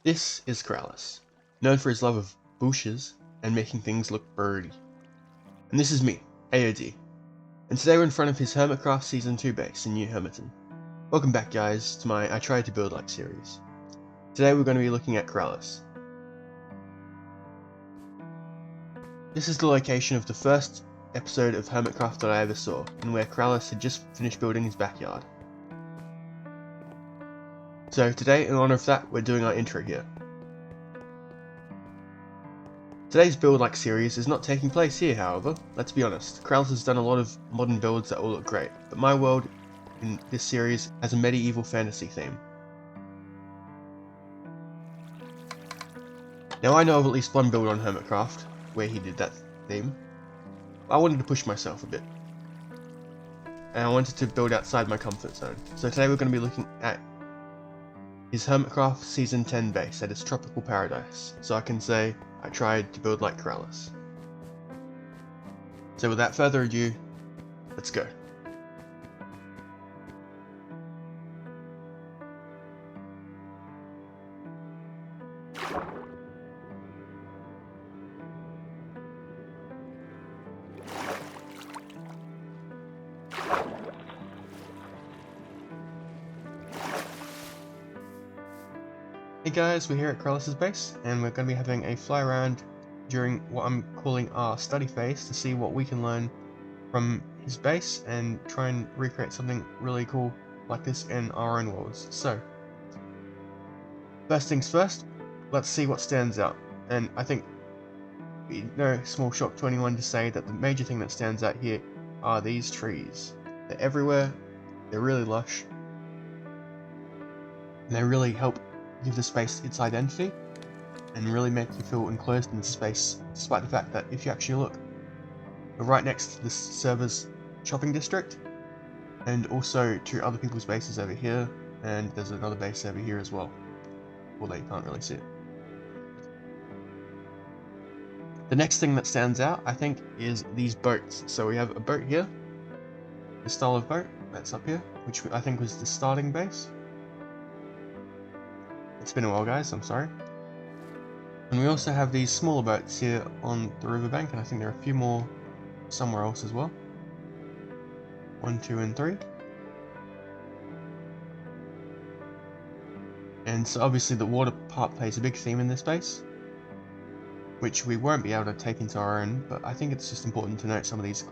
This is Keralis, known for his love of bushes and making things look birdy. And this is me, AOD, and today we're in front of his Hermitcraft Season 2 base in New Hermiton. Welcome back guys to my I Tried to Build Like series. Today we're going to be looking at Keralis. This is the location of the first episode of Hermitcraft that I ever saw, and where Keralis had just finished building his backyard. So today, in honor of that, we're doing our intro here. Today's build like series is not taking place here, however. Let's be honest, Keralis has done a lot of modern builds that all look great, but my world in this series has a medieval fantasy theme. Now I know of at least one build on Hermitcraft where he did that theme. I wanted to push myself a bit, and I wanted to build outside my comfort zone. So today we're going to be looking at his Hermitcraft Season 10 base at its tropical paradise, so I can say I tried to build like Keralis. So without further ado, let's go. Hey guys, we're here at Keralis' base, and we're going to be having a fly around during what I'm calling our study phase to see what we can learn from his base and try and recreate something really cool like this in our own worlds. So, first things first, let's see what stands out. And I think no small shock to anyone to say that the major thing that stands out here are these trees. They're everywhere, they're really lush, and they really help give the space its identity and really make you feel enclosed in the space, despite the fact that if you actually look, we're right next to this server's shopping district, and also to other people's bases over here, and there's another base over here as well, although you can't really see it. The next thing that stands out, I think, is these boats. So we have a boat here, this style of boat that's up here, which I think was the starting base. It's been a while guys, I'm sorry. And we also have these smaller boats here on the riverbank, and I think there are a few more somewhere else as well. 1, 2, and 3. And so obviously the water part plays a big theme in this base, which we won't be able to take into our own, but I think it's just important to note some of these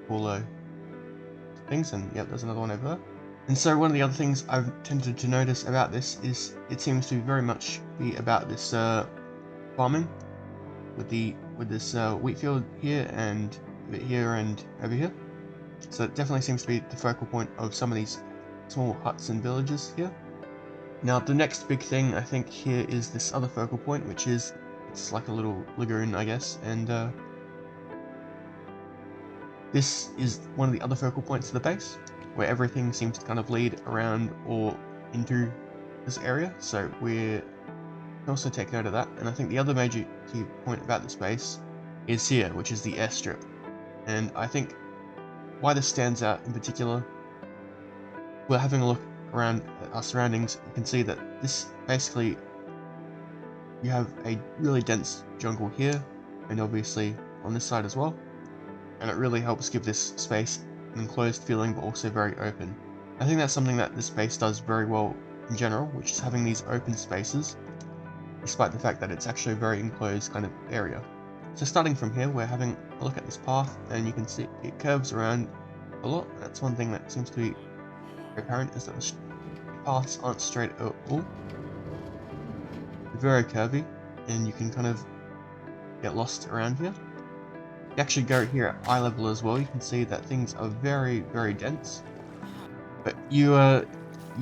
cooler things, and yep, there's another one over there. And so one of the other things I've tended to notice about this is it seems to very much be about this farming with this wheat field here and a bit here and over here. So it definitely seems to be the focal point of some of these small huts and villages here. Now the next big thing I think here is this other focal point, which is it's like a little lagoon, I guess, and this is one of the other focal points of the base, where everything seems to kind of lead around or into this area, so we can also take note of that. And I think the other major key point about this base is here, which is the airstrip. And I think why this stands out in particular, we're having a look around at our surroundings, you can see that this basically, you have a really dense jungle here, and obviously on this side as well, and it really helps give this space an enclosed feeling, but also very open. I think that's something that this space does very well in general, which is having these open spaces, despite the fact that it's actually a very enclosed kind of area. So starting from here, we're having a look at this path, and you can see it curves around a lot. That's one thing that seems to be very apparent, is that the paths aren't straight at all. They're very curvy, and you can kind of get lost around here. You actually go here at eye level as well, you can see that things are very, very dense. But you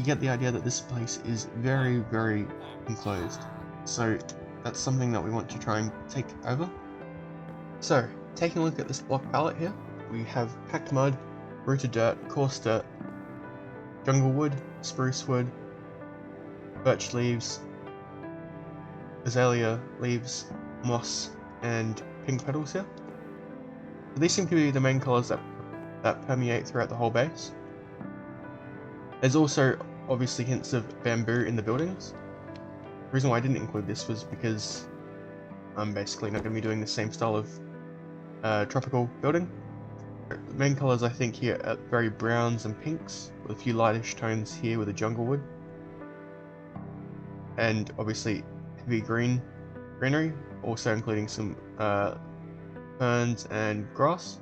get the idea that this place is very, very enclosed. So that's something that we want to try and take over. So, taking a look at this block palette here, we have packed mud, rooted dirt, coarse dirt, jungle wood, spruce wood, birch leaves, azalea leaves, moss, and pink petals here. These seem to be the main colours that permeate throughout the whole base. There's also obviously hints of bamboo in the buildings, reason why I didn't include this was because I'm basically not going to be doing the same style of tropical building. The main colours I think here are very browns and pinks, with a few lightish tones here with the jungle wood. And obviously heavy greenery, also including some ferns and grass.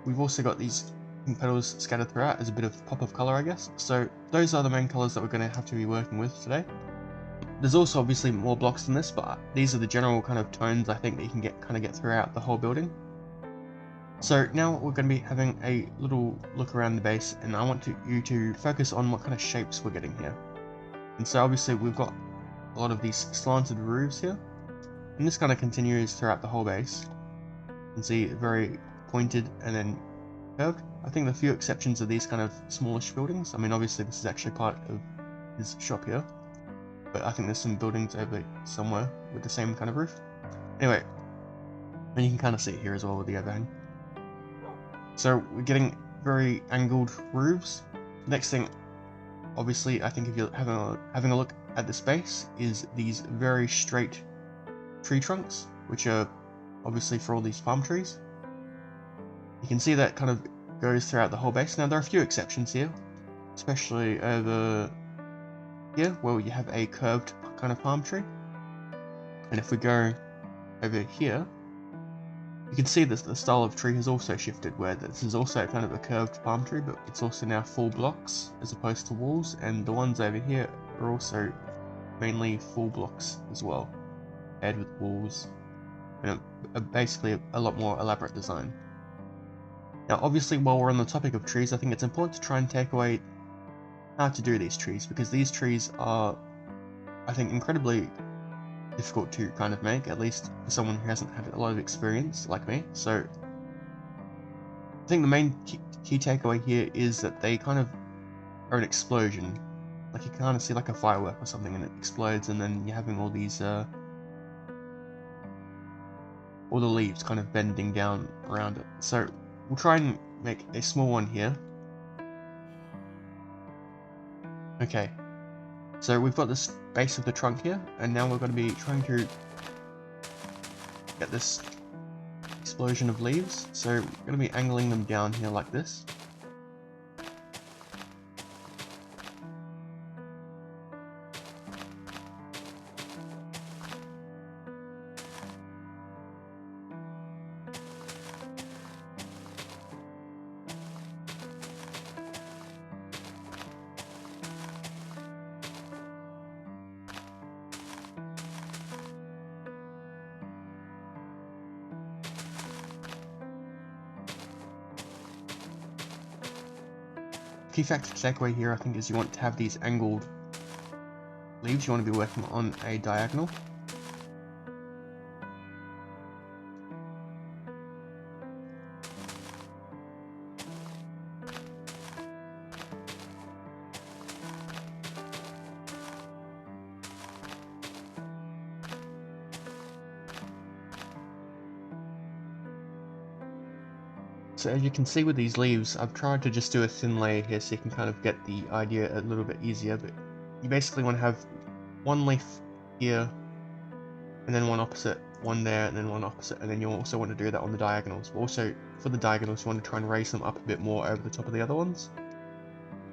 We've also got these pink petals scattered throughout as a bit of pop of colour, I guess. So those are the main colours that we're going to have to be working with today. There's also obviously more blocks than this, but these are the general kind of tones I think that you can get throughout the whole building. So now we're going to be having a little look around the base, and I want you to focus on what kind of shapes we're getting here. And so obviously we've got a lot of these slanted roofs here, and this kind of continues throughout the whole base. You can see very pointed and then curved. I think the few exceptions are these kind of smallish buildings. I mean, obviously this is actually part of his shop here, but I think there's some buildings over somewhere with the same kind of roof. Anyway, and you can kind of see it here as well with the overhang. So we're getting very angled roofs. Next thing, obviously, I think if you're having a look at the space, is these very straight tree trunks, which are obviously for all these palm trees. You can see that kind of goes throughout the whole base. Now there are a few exceptions here, especially over here where you have a curved kind of palm tree. And if we go over here, you can see that the style of tree has also shifted, where this is also kind of a curved palm tree, but it's also now full blocks as opposed to walls, and the ones over here are also mainly full blocks as well, paired with walls, and basically a lot more elaborate design. Now obviously, while we're on the topic of trees, I think it's important to try and take away how to do these trees, because these trees are, I think, incredibly difficult to kind of make, at least for someone who hasn't had a lot of experience like me. So I think the main key takeaway here is that they kind of are an explosion. Like you kind of see like a firework or something and it explodes, and then you're having all these all the leaves kind of bending down around it. So we'll try and make a small one here. Okay, so we've got this base of the trunk here, and now we're going to be trying to get this explosion of leaves. So we're going to be angling them down here like this. Key factor to take away here, I think, is you want to have these angled leaves. You want to be working on a diagonal. So as you can see with these leaves, I've tried to just do a thin layer here so you can kind of get the idea a little bit easier, but you basically want to have one leaf here, and then one opposite, one there, and then one opposite, and then you also want to do that on the diagonals. But also, for the diagonals, you want to try and raise them up a bit more over the top of the other ones.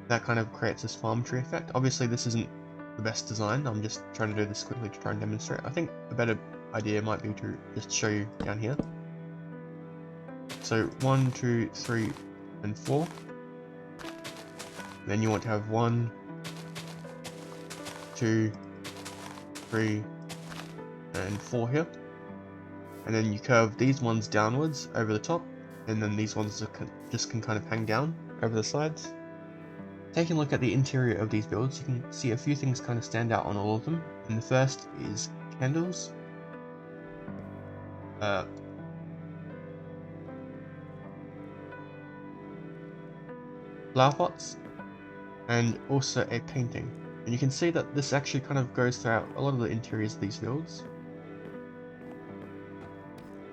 That kind of creates this palm tree effect. Obviously this isn't the best design, I'm just trying to do this quickly to try and demonstrate. I think a better idea might be to just show you down here. So 1, 2, 3, and 4. Then you want to have 1, 2, 3, and 4 here. And then you curve these ones downwards over the top, and then these ones just can kind of hang down over the sides. Taking a look at the interior of these builds, you can see a few things kind of stand out on all of them. And the first is candles. Flower pots, and also a painting. And you can see that this actually kind of goes throughout a lot of the interiors of these builds.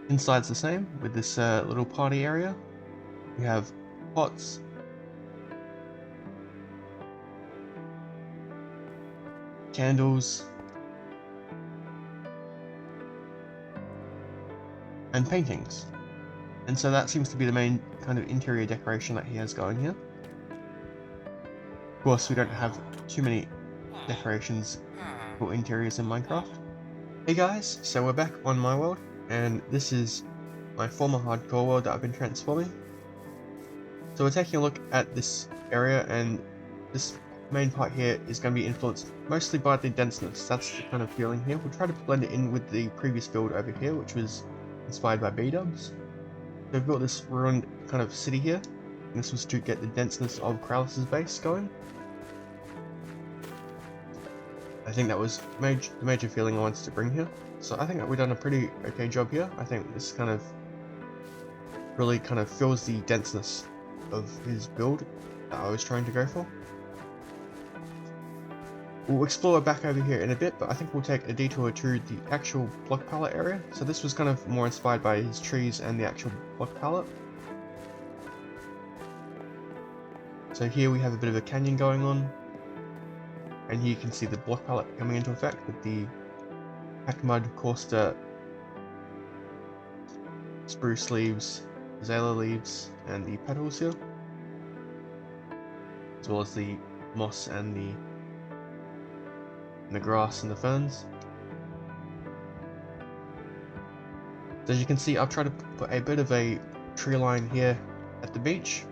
Inside's the same, with this little party area. We have pots, candles, and paintings. And so that seems to be the main kind of interior decoration that he has going here. Of course, we don't have too many decorations for interiors in Minecraft. Hey guys, so we're back on my world, and this is my former hardcore world that I've been transforming. So we're taking a look at this area, and this main part here is going to be influenced mostly by the denseness. That's the kind of feeling here. We'll try to blend it in with the previous build over here, which was inspired by B-dubs. So we've got this ruined kind of city here, and this was to get the denseness of Keralis' base going. I think that was the major feeling I wanted to bring here. So I think that we've done a pretty okay job here. I think this kind of really kind of fills the denseness of his build that I was trying to go for. We'll explore back over here in a bit, but I think we'll take a detour to the actual block palette area. So this was kind of more inspired by his trees and the actual block palette. So here we have a bit of a canyon going on, and here you can see the block palette coming into effect with the Hackmud, Corster, spruce leaves, azalea leaves, and the petals here, as well as the moss and the grass and the ferns. So as you can see, I've tried to put a bit of a tree line here at the beach.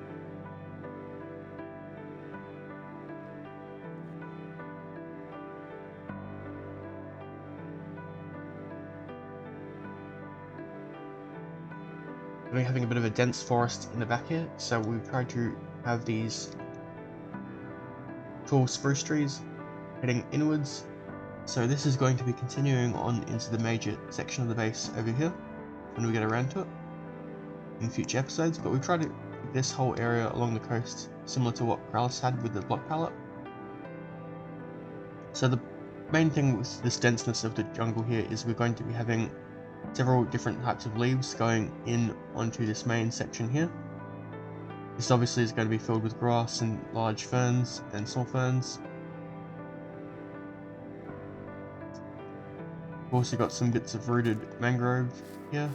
We're having a bit of a dense forest in the back here, so we've tried to have these tall spruce trees heading inwards. So this is going to be continuing on into the major section of the base over here when we get around to it in future episodes, but we've tried to keep this whole area along the coast similar to what Keralis had with the block palette. So the main thing with this denseness of the jungle here is we're going to be having several different types of leaves going in onto this main section here. This obviously is going to be filled with grass and large ferns and small ferns. We've also got some bits of rooted mangrove here,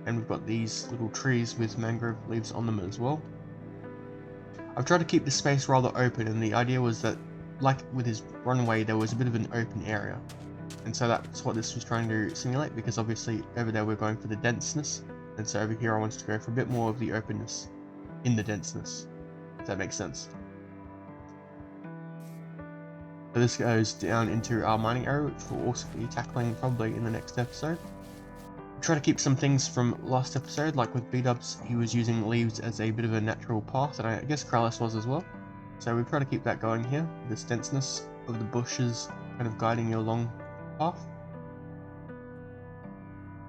and we've got these little trees with mangrove leaves on them as well. I've tried to keep the space rather open, and the idea was that, like with his runway, there was a bit of an open area. And so that's what this was trying to simulate, because obviously over there we're going for the denseness, and so over here I wanted to go for a bit more of the openness in the denseness, if that makes sense. So this goes down into our mining area, which we'll also be tackling probably in the next episode. We'll try to keep some things from last episode, like with B-dubs, he was using leaves as a bit of a natural path, and I guess Keralis was as well. So we've tried to keep that going here, this denseness of the bushes kind of guiding you along the path.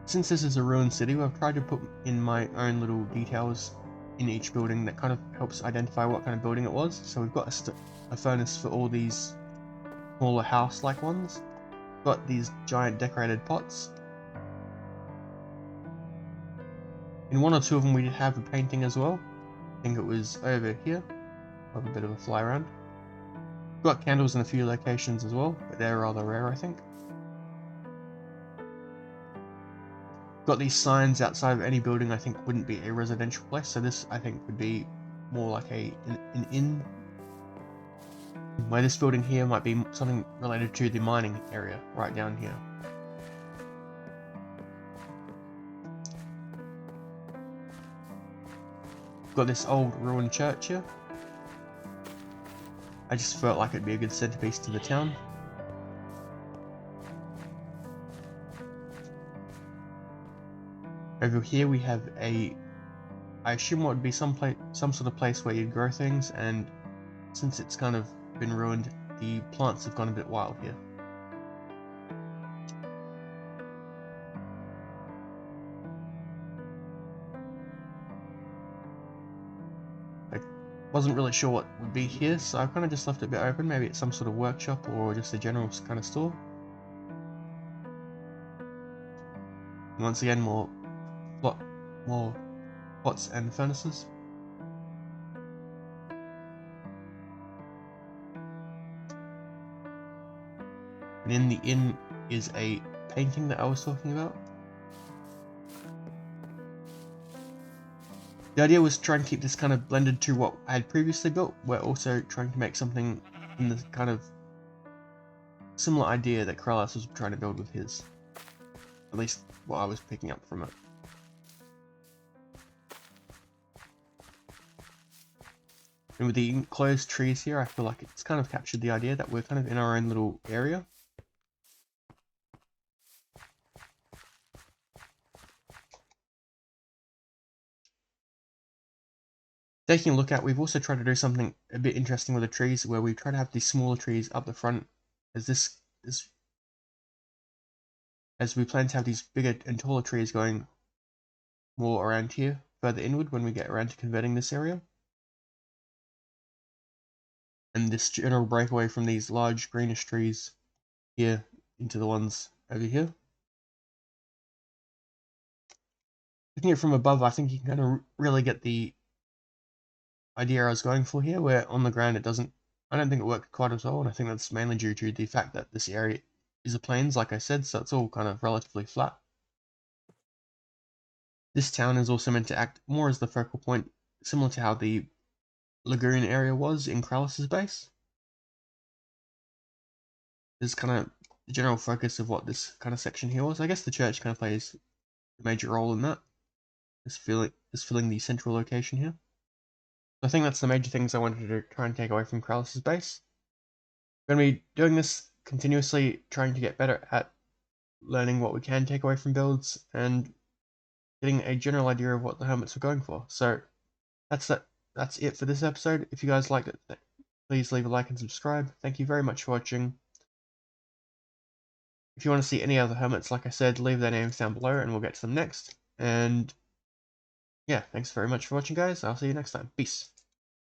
Since this is a ruined city, I've tried to put in my own little details in each building that kind of helps identify what kind of building it was. So we've got a furnace for all these smaller house-like ones. We've got these giant decorated pots. In one or two of them we did have a painting as well. I think it was over here. I'll have a bit of a fly around. We've got candles in a few locations as well, but they're rather rare, I think. Got these signs outside of any building I think wouldn't be a residential place, so this I think would be more like an inn. Where this building here might be something related to the mining area right down here. Got this old ruined church here. I just felt like it'd be a good centerpiece to the town. Over here we have I assume what would be some sort of place where you'd grow things, and since it's kind of been ruined, the plants have gone a bit wild here. I wasn't really sure what would be here, so I kind of just left it a bit open. Maybe it's some sort of workshop or just a general kind of store. And once again, more pots and furnaces. And in the inn is a painting that I was talking about. The idea was trying to keep this kind of blended to what I had previously built. We're also trying to make something in the kind of similar idea that Keralis was trying to build with his. At least what I was picking up from it. And with the enclosed trees here, I feel like it's kind of captured the idea that we're kind of in our own little area. Taking a look at, we've also tried to do something a bit interesting with the trees, where we try to have these smaller trees up the front, as we plan to have these bigger and taller trees going more around here, further inward when we get around to converting this area. And this general breakaway from these large greenish trees here into the ones over here. Looking at it from above, I think you can kind of really get the idea I was going for here, where on the ground I don't think it worked quite as well, and I think that's mainly due to the fact that this area is a plains, like I said, so it's all kind of relatively flat. This town is also meant to act more as the focal point, similar to how the lagoon area was in Keralis' base. This is kind of the general focus of what this kind of section here was. I guess the church kind of plays a major role in that, is filling the central location here. I think that's the major things I wanted to try and take away from Keralis' base. We're going to be doing this continuously, trying to get better at learning what we can take away from builds and getting a general idea of what the hermits are going for. So that's it for this episode. If you guys liked it, please leave a like and subscribe. Thank you very much for watching. If you want to see any other hermits, like I said, leave their names down below and we'll get to them next. And yeah, thanks very much for watching, guys. I'll see you next time. Peace.